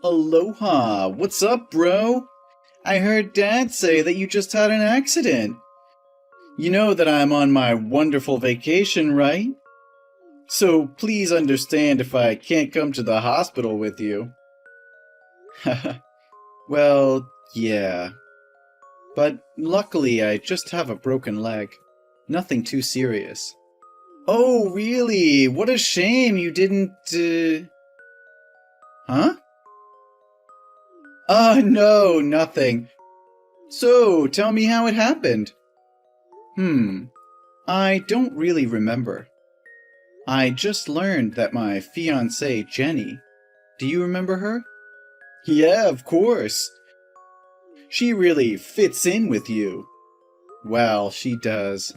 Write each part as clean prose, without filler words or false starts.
Aloha, what's up, bro? I heard Dad say that you just had an accident. You know that I'm on my wonderful vacation, right? So please understand if I can't come to the hospital with you. Well, yeah. But luckily I just have a broken leg. Nothing too serious. Oh, really? What a shame you didn't, Huh? No, nothing. So, tell me how it happened. I don't really remember. I just learned that my fiancée, Jenny. Do you remember her? Yeah, of course. She really fits in with you. Well, she does.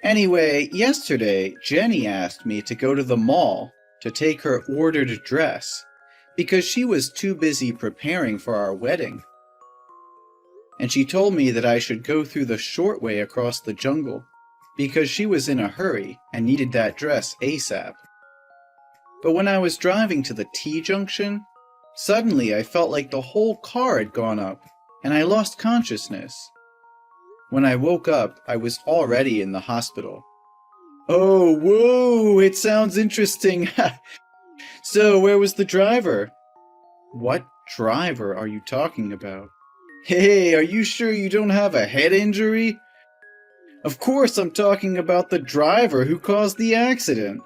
Anyway, yesterday, Jenny asked me to go to the mall to take her ordered dress because she was too busy preparing for our wedding. And she told me that I should go through the short way across the jungle because she was in a hurry and needed that dress ASAP. But when I was driving to the T-junction, suddenly I felt like the whole car had gone up and I lost consciousness. When I woke up, I was already in the hospital. Oh, whoa, it sounds interesting. So, where was the driver? What driver are you talking about? Hey, are you sure you don't have a head injury? Of course I'm talking about the driver who caused the accident.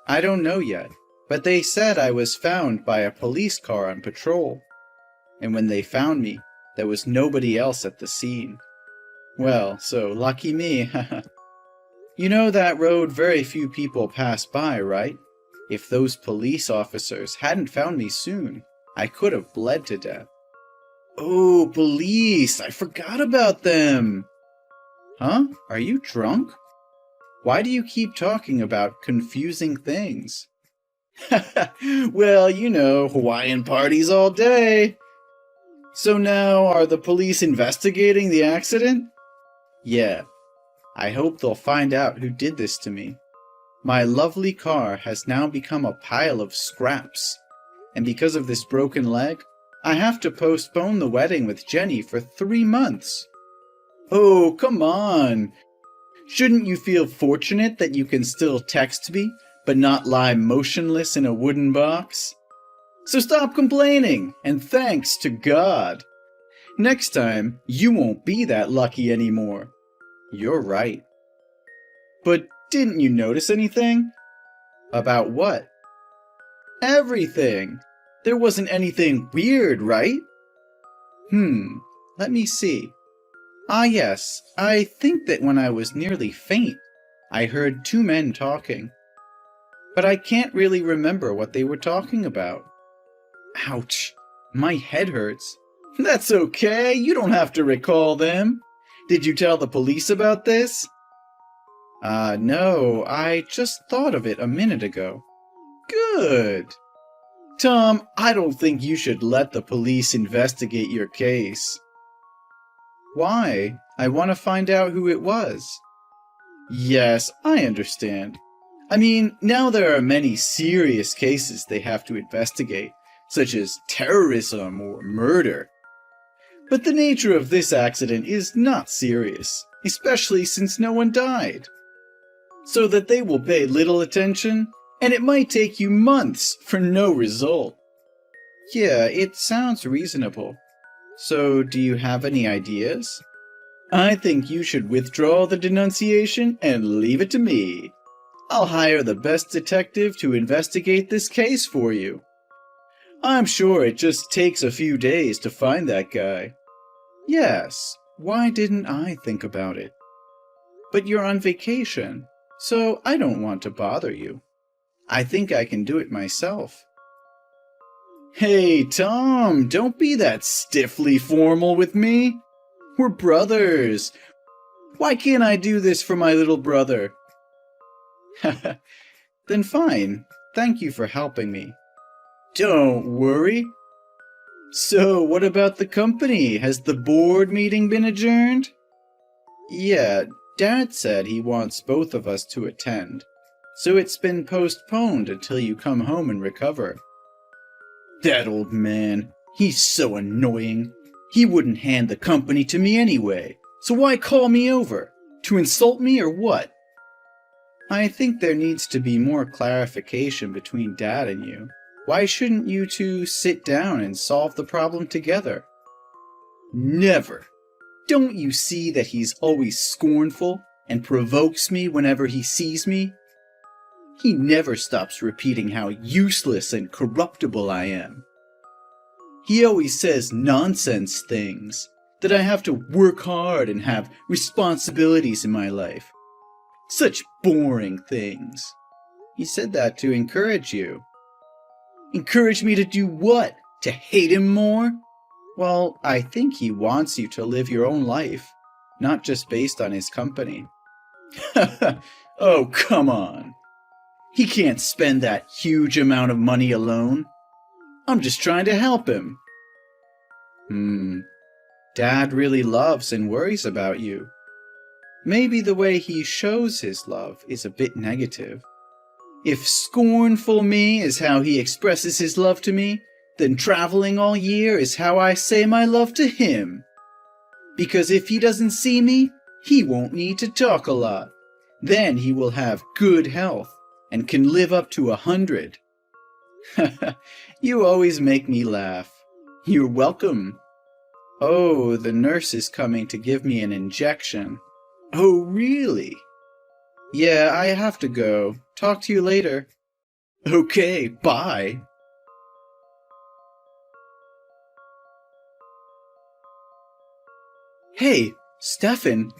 I don't know yet, but they said I was found by a police car on patrol. And when they found me, there was nobody else at the scene. Well, so lucky me. You know that road very few people pass by, right? If those police officers hadn't found me soon, I could have bled to death. Oh, police! I forgot about them! Huh? Are you drunk? Why do you keep talking about confusing things? Well, you know, Hawaiian parties all day. So now, are the police investigating the accident? Yeah. I hope they'll find out who did this to me. My lovely car has now become a pile of scraps. And because of this broken leg, I have to postpone the wedding with Jenny for 3 months. Oh, come on! Shouldn't you feel fortunate that you can still text me, but not lie motionless in a wooden box? So stop complaining, and thanks to God. Next time, you won't be that lucky anymore. You're right. But didn't you notice anything? About what? Everything. There wasn't anything weird, right? Let me see. Ah, yes, I think that when I was nearly faint, I heard 2 men talking. But I can't really remember what they were talking about. Ouch, my head hurts. That's okay, you don't have to recall them. Did you tell the police about this? No, I just thought of it a minute ago. Good. Tom, I don't think you should let the police investigate your case. Why? I want to find out who it was. Yes, I understand. I mean, now there are many serious cases they have to investigate, such as terrorism or murder. But the nature of this accident is not serious, especially since no one died. So that they will pay little attention, and it might take you months for no result. Yeah, it sounds reasonable. So, do you have any ideas? I think you should withdraw the denunciation and leave it to me. I'll hire the best detective to investigate this case for you. I'm sure it just takes a few days to find that guy. Yes, why didn't I think about it? But you're on vacation, so I don't want to bother you. I think I can do it myself. Hey, Tom, don't be that stiffly formal with me. We're brothers. Why can't I do this for my little brother? Then fine. Thank you for helping me. Don't worry. So, what about the company? Has the board meeting been adjourned? Yeah, Dad said he wants both of us to attend, so it's been postponed until you come home and recover. That old man, he's so annoying. He wouldn't hand the company to me anyway, so why call me over? To insult me or what? I think there needs to be more clarification between Dad and you. Why shouldn't you two sit down and solve the problem together? Never. Don't you see that he's always scornful and provokes me whenever he sees me? He never stops repeating how useless and corruptible I am. He always says nonsense things, that I have to work hard and have responsibilities in my life. Such boring things. He said that to encourage you. Encourage me to do what? To hate him more? Well, I think he wants you to live your own life, not just based on his company. Oh, come on. He can't spend that huge amount of money alone. I'm just trying to help him. Dad really loves and worries about you. Maybe the way he shows his love is a bit negative. If scornful me is how he expresses his love to me, then traveling all year is how I say my love to him. Because if he doesn't see me, he won't need to talk a lot. Then he will have good health and can live up to 100. You always make me laugh. You're welcome. Oh, the nurse is coming to give me an injection. Oh, really? Yeah, I have to go. Talk to you later. Okay, bye. Hey, Stefan,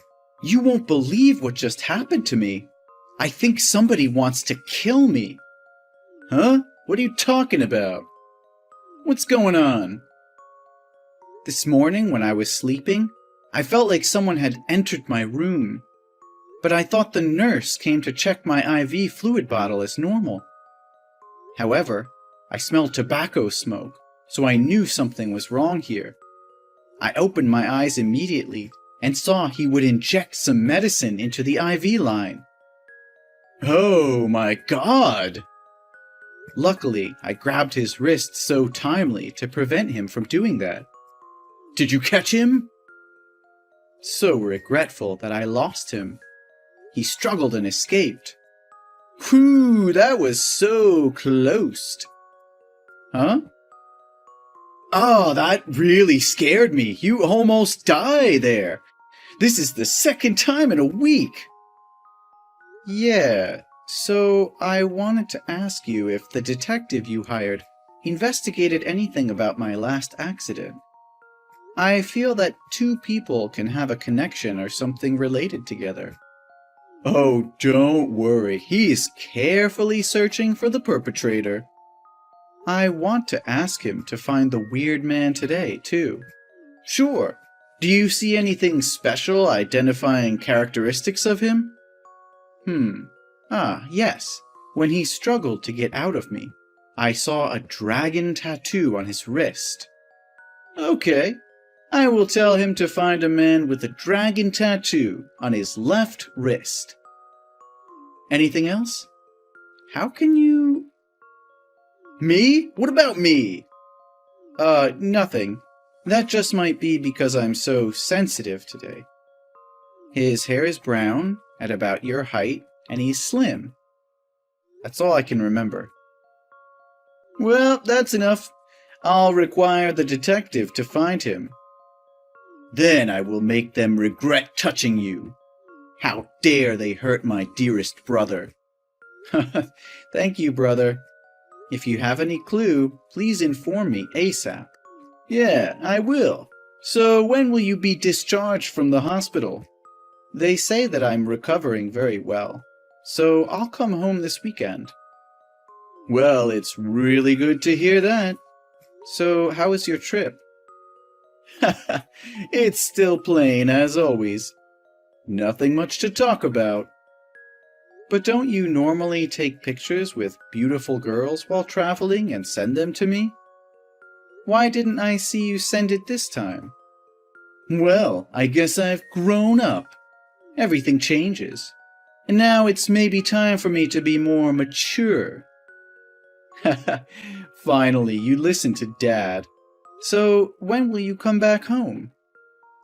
you won't believe what just happened to me. I think somebody wants to kill me. Huh? What are you talking about? What's going on? This morning when I was sleeping, I felt like someone had entered my room. But I thought the nurse came to check my IV fluid bottle as normal. However, I smelled tobacco smoke, so I knew something was wrong here. I opened my eyes immediately and saw he would inject some medicine into the IV line. Oh my God! Luckily, I grabbed his wrist so timely to prevent him from doing that. Did you catch him? So regretful that I lost him. He struggled and escaped. Whew, that was so close. Huh? Oh, that really scared me. You almost died there. This is the second time in a week. Yeah, so I wanted to ask you if the detective you hired investigated anything about my last accident. I feel that two people can have a connection or something related together. Oh, don't worry. He's carefully searching for the perpetrator. I want to ask him to find the weird man today, too. Sure. Do you see anything special identifying characteristics of him? Yes. When he struggled to get out of me, I saw a dragon tattoo on his wrist. Okay. I will tell him to find a man with a dragon tattoo on his left wrist. Anything else? How can you... Me? What about me? Nothing. That just might be because I'm so sensitive today. His hair is brown, at about your height, and he's slim. That's all I can remember. Well, that's enough. I'll require the detective to find him. Then I will make them regret touching you. How dare they hurt my dearest brother? Thank you, brother. If you have any clue, please inform me ASAP. Yeah, I will. So when will you be discharged from the hospital? They say that I'm recovering very well, so I'll come home this weekend. Well, it's really good to hear that. So how was your trip? It's still plain as always. Nothing much to talk about. But don't you normally take pictures with beautiful girls while traveling and send them to me? Why didn't I see you send it this time? Well, I guess I've grown up. Everything changes. And now it's maybe time for me to be more mature. Finally, you listen to Dad. So, when will you come back home?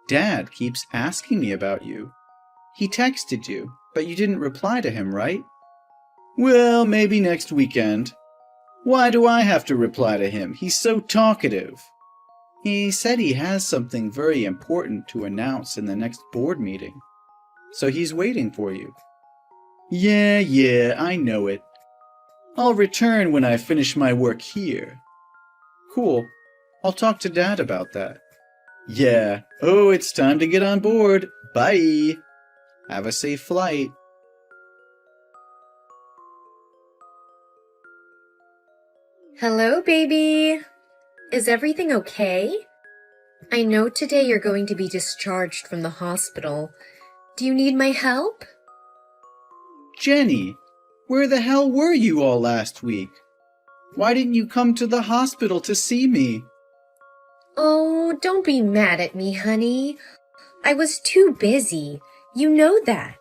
Dad keeps asking me about you. He texted you, but you didn't reply to him, right? Well, maybe next weekend. Why do I have to reply to him? He's so talkative. He said he has something very important to announce in the next board meeting. So he's waiting for you. Yeah, I know it. I'll return when I finish my work here. Cool. I'll talk to Dad about that. Yeah. Oh, it's time to get on board. Bye. Have a safe flight. Hello, baby. Is everything okay? I know today you're going to be discharged from the hospital. Do you need my help? Jenny, where the hell were you all last week? Why didn't you come to the hospital to see me? Oh, don't be mad at me, honey. I was too busy. You know that.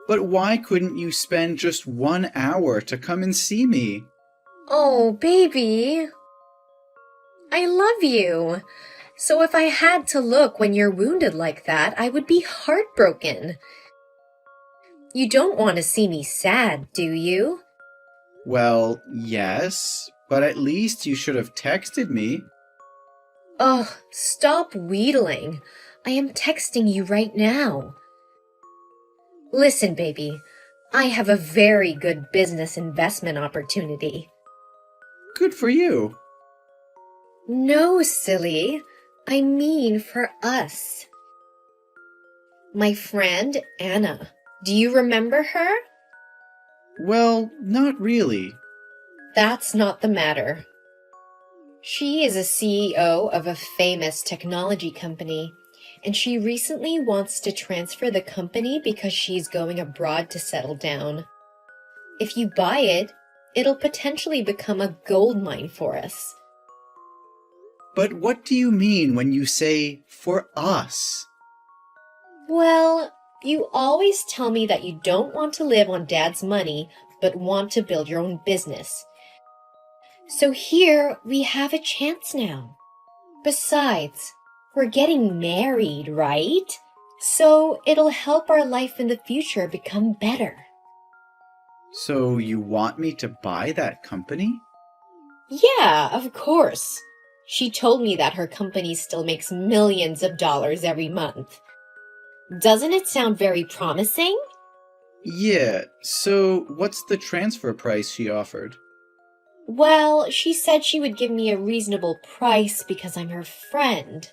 But why couldn't you spend just 1 hour to come and see me? Oh, baby. I love you. So if I had to look when you're wounded like that, I would be heartbroken. You don't want to see me sad, do you? Well, yes, but at least you should have texted me. Oh, stop wheedling. I am texting you right now. Listen, baby, I have a very good business investment opportunity. Good for you. No, silly. I mean for us. My friend, Anna. Do you remember her? Well, not really. That's not the matter. She is a CEO of a famous technology company, and she recently wants to transfer the company because she's going abroad to settle down. If you buy it, it'll potentially become a gold mine for us. But what do you mean when you say, for us? Well, you always tell me that you don't want to live on Dad's money, but want to build your own business. So here we have a chance now. Besides, we're getting married, right? So it'll help our life in the future become better. So you want me to buy that company? Yeah, of course. She told me that her company still makes millions of dollars every month. Doesn't it sound very promising? Yeah, so what's the transfer price she offered? Well, she said she would give me a reasonable price because I'm her friend.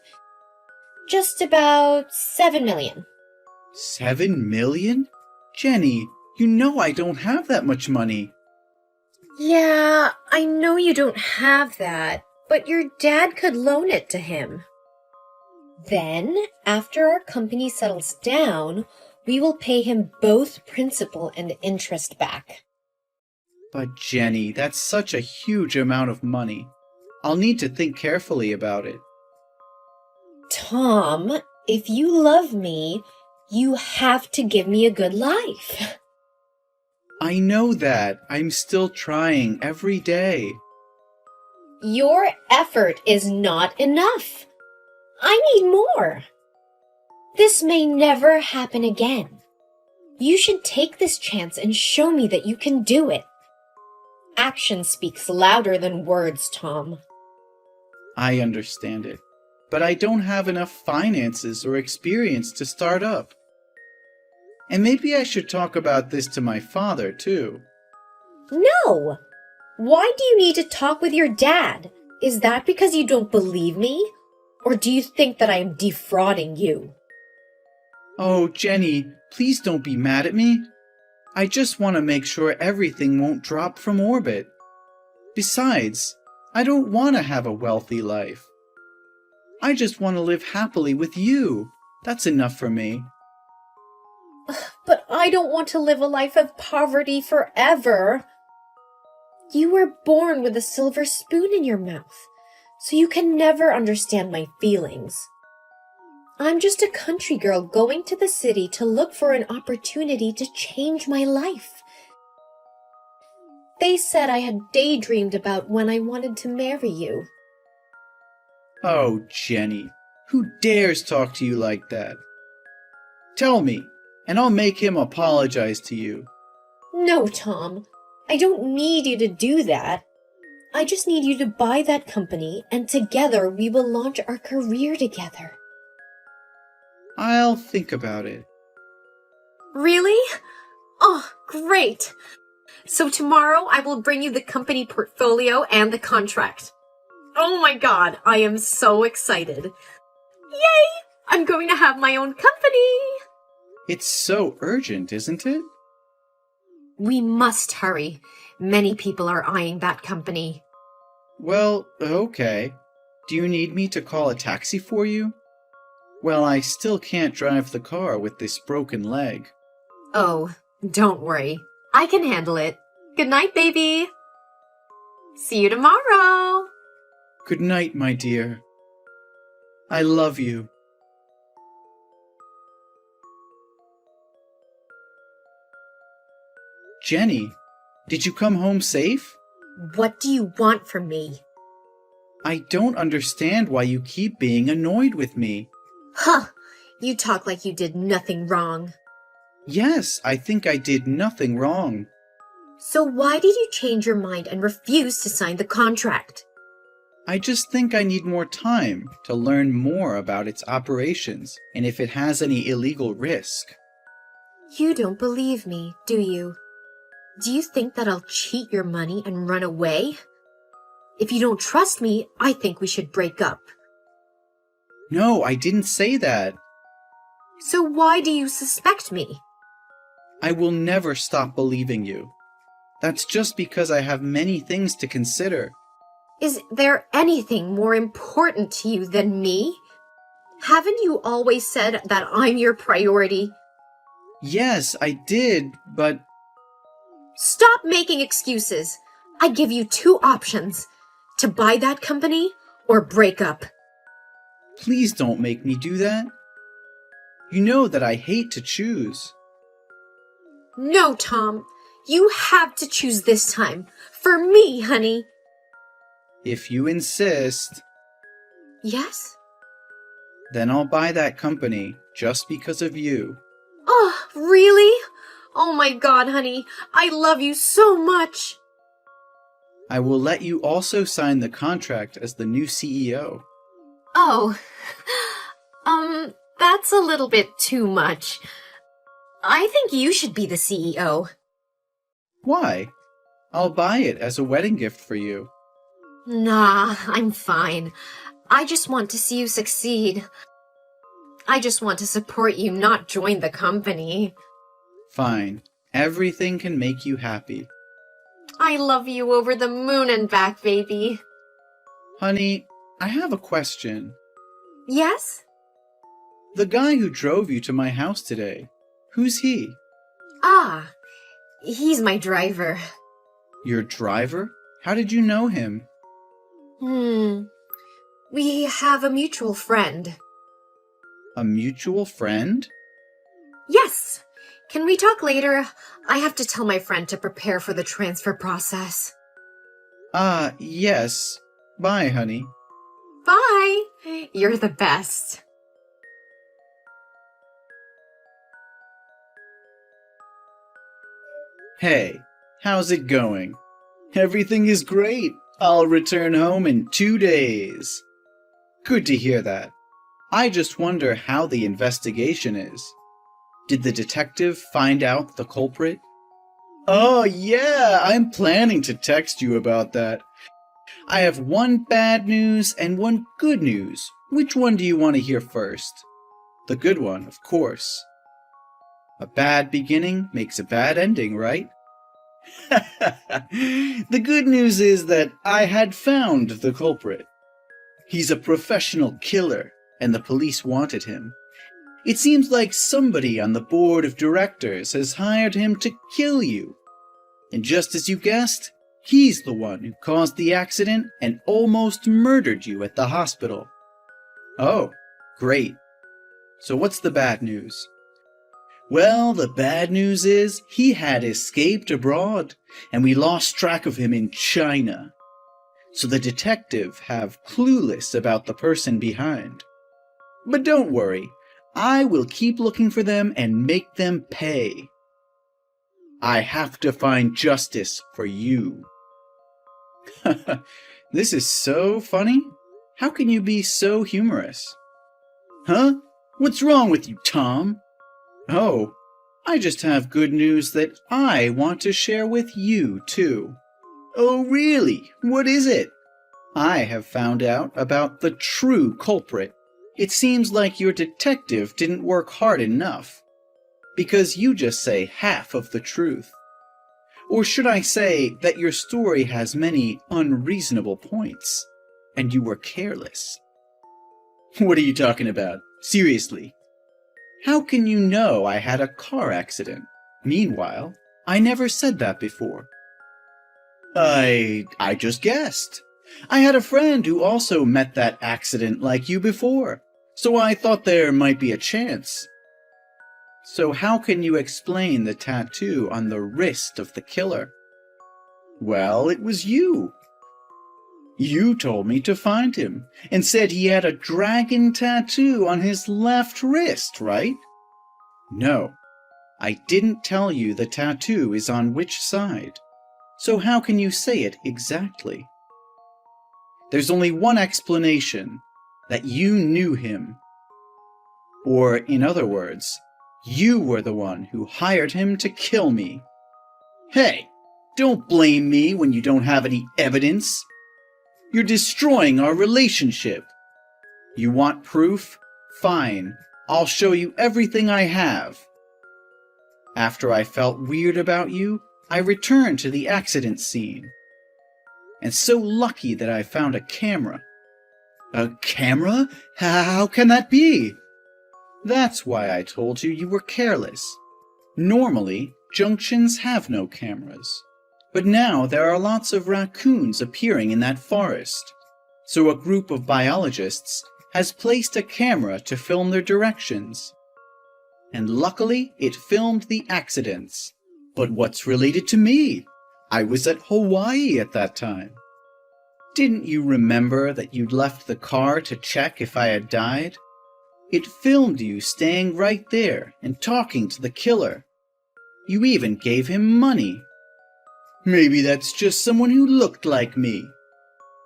Just about 7 million. 7 million? Jenny, you know I don't have that much money. Yeah, I know you don't have that, but your dad could loan it to him. Then, after our company settles down, we will pay him both principal and interest back. But Jenny, that's such a huge amount of money. I'll need to think carefully about it. Tom, if you love me, you have to give me a good life. I know that. I'm still trying every day. Your effort is not enough. I need more. This may never happen again. You should take this chance and show me that you can do it. Action speaks louder than words, Tom. I understand it, but I don't have enough finances or experience to start up. And maybe I should talk about this to my father, too. No! Why do you need to talk with your dad? Is that because you don't believe me? Or do you think that I am defrauding you? Oh, Jenny, please don't be mad at me. I just want to make sure everything won't drop from orbit. Besides, I don't want to have a wealthy life. I just want to live happily with you. That's enough for me. But I don't want to live a life of poverty forever. You were born with a silver spoon in your mouth, so you can never understand my feelings. I'm just a country girl going to the city to look for an opportunity to change my life. They said I had daydreamed about when I wanted to marry you. Oh, Jenny, who dares talk to you like that? Tell me, and I'll make him apologize to you. No, Tom. I don't need you to do that. I just need you to buy that company, and together we will launch our career together. I'll think about it. Really? Oh, great! So tomorrow I will bring you the company portfolio and the contract. Oh my god, I am so excited. Yay! I'm going to have my own company! It's so urgent, isn't it? We must hurry. Many people are eyeing that company. Well, okay. Do you need me to call a taxi for you? Well, I still can't drive the car with this broken leg. Oh, don't worry. I can handle it. Good night, baby. See you tomorrow. Good night, my dear. I love you. Jenny, did you come home safe? What do you want from me? I don't understand why you keep being annoyed with me. Huh! You talk like you did nothing wrong. Yes, I think I did nothing wrong. So why did you change your mind and refuse to sign the contract? I just think I need more time to learn more about its operations and if it has any illegal risk. You don't believe me, do you? Do you think that I'll cheat your money and run away? If you don't trust me, I think we should break up. No, I didn't say that. So why do you suspect me? I will never stop believing you. That's just because I have many things to consider. Is there anything more important to you than me? Haven't you always said that I'm your priority? Yes, I did, but... Stop making excuses. I give you two options. To buy that company or break up. Please don't make me do that. You know that I hate to choose. No, Tom. You have to choose this time. For me, honey. If you insist, Yes? then I'll buy that company just because of you. Oh, really? Oh my god, honey. I love you so much. I will let you also sign the contract as the new CEO. Oh, that's a little bit too much. I think you should be the CEO. Why? I'll buy it as a wedding gift for you. Nah, I'm fine. I just want to see you succeed. I just want to support you, not join the company. Fine. Everything can make you happy. I love you over the moon and back, baby. Honey, I have a question. Yes? The guy who drove you to my house today, who's he? Ah, he's my driver. Your driver? How did you know him? We have a mutual friend. A mutual friend? Yes. Can we talk later? I have to tell my friend to prepare for the transfer process. Yes. Bye, honey. Bye. You're the best. Hey, how's it going? Everything is great. I'll return home in 2 days. Good to hear that. I just wonder how the investigation is. Did the detective find out the culprit? Oh, yeah, I'm planning to text you about that. I have one bad news and one good news. Which one do you want to hear first? The good one, of course. A bad beginning makes a bad ending, right? The good news is that I had found the culprit. He's a professional killer, and the police wanted him. It seems like somebody on the board of directors has hired him to kill you. And just as you guessed, he's the one who caused the accident and almost murdered you at the hospital. Oh, great. So what's the bad news? Well, the bad news is he had escaped abroad, and we lost track of him in China. So the detective have clueless about the person behind. But don't worry, I will keep looking for them and make them pay. I have to find justice for you. This is so funny. How can you be so humorous? Huh? What's wrong with you, Tom? Oh, I just have good news that I want to share with you, too. Oh, really? What is it? I have found out about the true culprit. It seems like your detective didn't work hard enough, because you just say half of the truth. Or should I say that your story has many unreasonable points, and you were careless? What are you talking about? Seriously. How can you know I had a car accident? Meanwhile, I never said that before. I just guessed. I had a friend who also met that accident like you before, so I thought there might be a chance. So how can you explain the tattoo on the wrist of the killer? Well, it was you. You told me to find him, and said he had a dragon tattoo on his left wrist, right? No, I didn't tell you the tattoo is on which side. So how can you say it exactly? There's only one explanation, that you knew him. Or, in other words, you were the one who hired him to kill me. Hey, don't blame me when you don't have any evidence. You're destroying our relationship. You want proof? Fine, I'll show you everything I have. After I felt weird about you, I returned to the accident scene. And so lucky that I found a camera. A camera? How can that be? That's why I told you you were careless. Normally, junctions have no cameras. But now there are lots of raccoons appearing in that forest. So a group of biologists has placed a camera to film their directions. And luckily, it filmed the accidents. But what's related to me? I was at Hawaii at that time. Didn't you remember that you'd left the car to check if I had died? It filmed you staying right there and talking to the killer. You even gave him money. Maybe that's just someone who looked like me.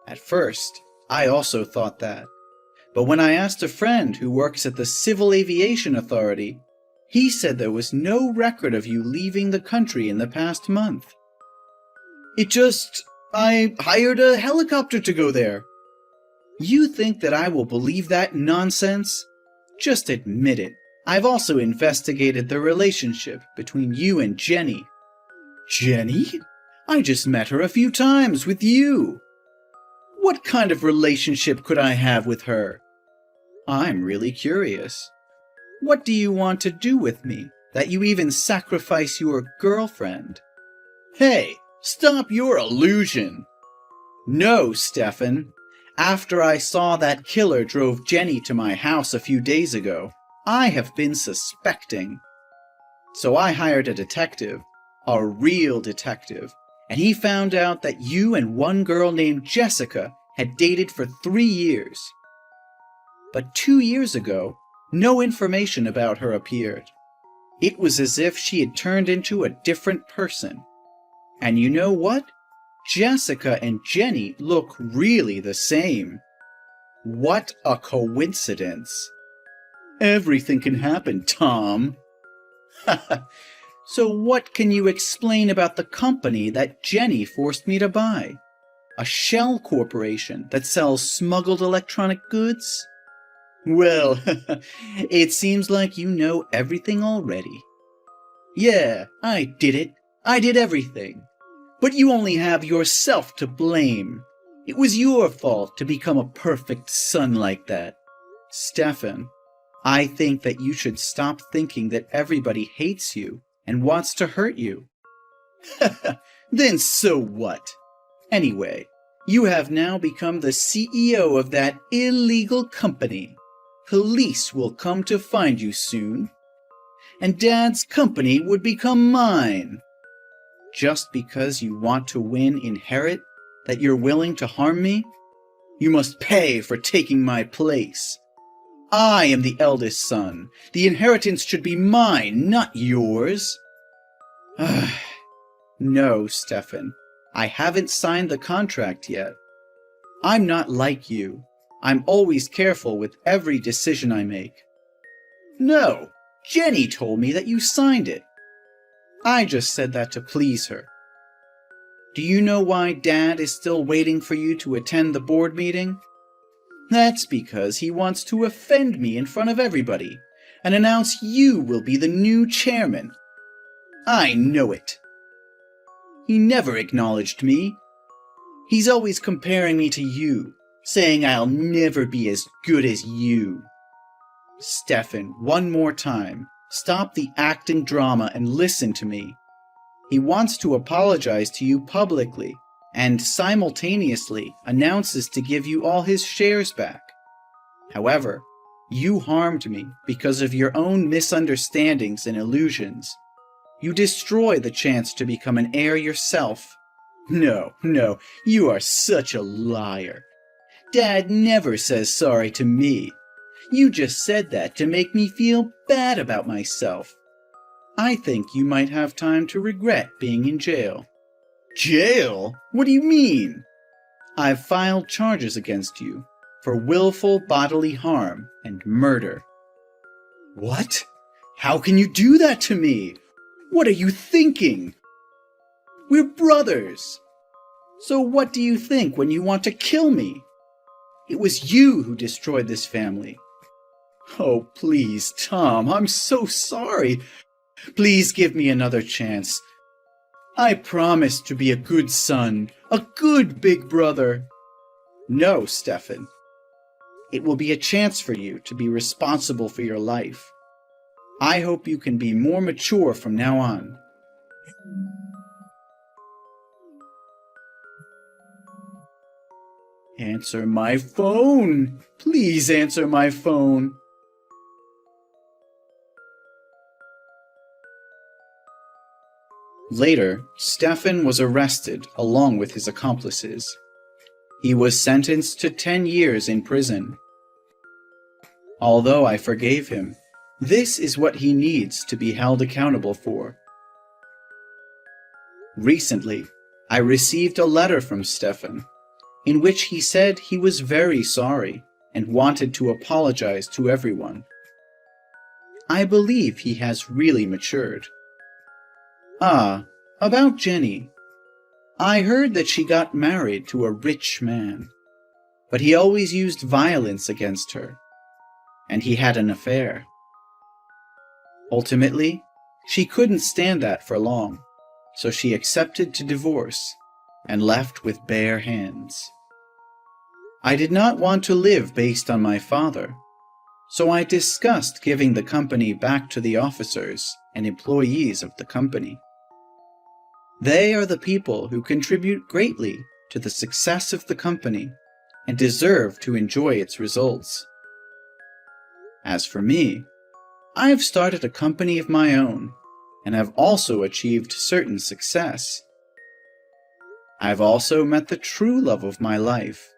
At first, I also thought that. But when I asked a friend who works at the Civil Aviation Authority, he said there was no record of you leaving the country in the past month. I hired a helicopter to go there. You think that I will believe that nonsense? Just admit it. I've also investigated the relationship between you and Jenny. Jenny? I just met her a few times with you. What kind of relationship could I have with her? I'm really curious. What do you want to do with me, that you even sacrifice your girlfriend? Hey, stop your illusion. No, Stefan. After I saw that killer drove Jenny to my house a few days ago, I have been suspecting. So I hired a detective, a real detective, and he found out that you and one girl named Jessica had dated for 3 years. But 2 years ago, no information about her appeared. It was as if she had turned into a different person. And you know what? Jessica and Jenny look really the same. What a coincidence. Everything can happen, Tom. So what can you explain about the company that Jenny forced me to buy? A shell corporation that sells smuggled electronic goods? Well, it seems like you know everything already. Yeah, I did it. I did everything. But you only have yourself to blame. It was your fault to become a perfect son like that. Stefan, I think that you should stop thinking that everybody hates you and wants to hurt you. Then so what? Anyway, you have now become the CEO of that illegal company. Police will come to find you soon. and Dad's company would become mine. Just because you want to win inherit that you're willing to harm me? You must pay for taking my place. I am the eldest son. The inheritance should be mine, not yours. No, Stefan. I haven't signed the contract yet. I'm not like you. I'm always careful with every decision I make. No, Jenny told me that you signed it. I just said that to please her. Do you know why Dad is still waiting for you to attend the board meeting? That's because he wants to offend me in front of everybody and announce you will be the new chairman. I know it. He never acknowledged me. He's always comparing me to you, saying I'll never be as good as you. Stefan, one more time, stop the acting drama and listen to me. He wants to apologize to you publicly and simultaneously announces to give you all his shares back. However, you harmed me because of your own misunderstandings and illusions. You destroy the chance to become an heir yourself. No, you are such a liar. Dad never says sorry to me. You just said that to make me feel bad about myself. I think you might have time to regret being in jail. Jail? What do you mean? I've filed charges against you for willful bodily harm and murder. What? How can you do that to me? What are you thinking? We're brothers. So what do you think when you want to kill me? It was you who destroyed this family. Oh, please, Tom, I'm so sorry. Please give me another chance. I promise to be a good son, a good big brother. No, Stefan. It will be a chance for you to be responsible for your life. I hope you can be more mature from now on. Answer my phone. Please answer my phone. Later, Stefan was arrested along with his accomplices. He was sentenced to 10 years in prison. Although I forgave him, this is what he needs to be held accountable for. Recently, I received a letter from Stefan, in which he said he was very sorry and wanted to apologize to everyone. I believe he has really matured. About Jenny. I heard that she got married to a rich man, but he always used violence against her, and he had an affair. Ultimately, she couldn't stand that for long, so she accepted to divorce and left with bare hands. I did not want to live based on my father, so I discussed giving the company back to the officers and employees of the company. They are the people who contribute greatly to the success of the company and deserve to enjoy its results. As for me, I have started a company of my own and have also achieved certain success. I've also met the true love of my life,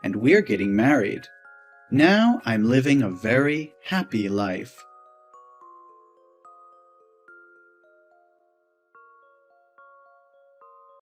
and we're getting married. Now I'm living a very happy life.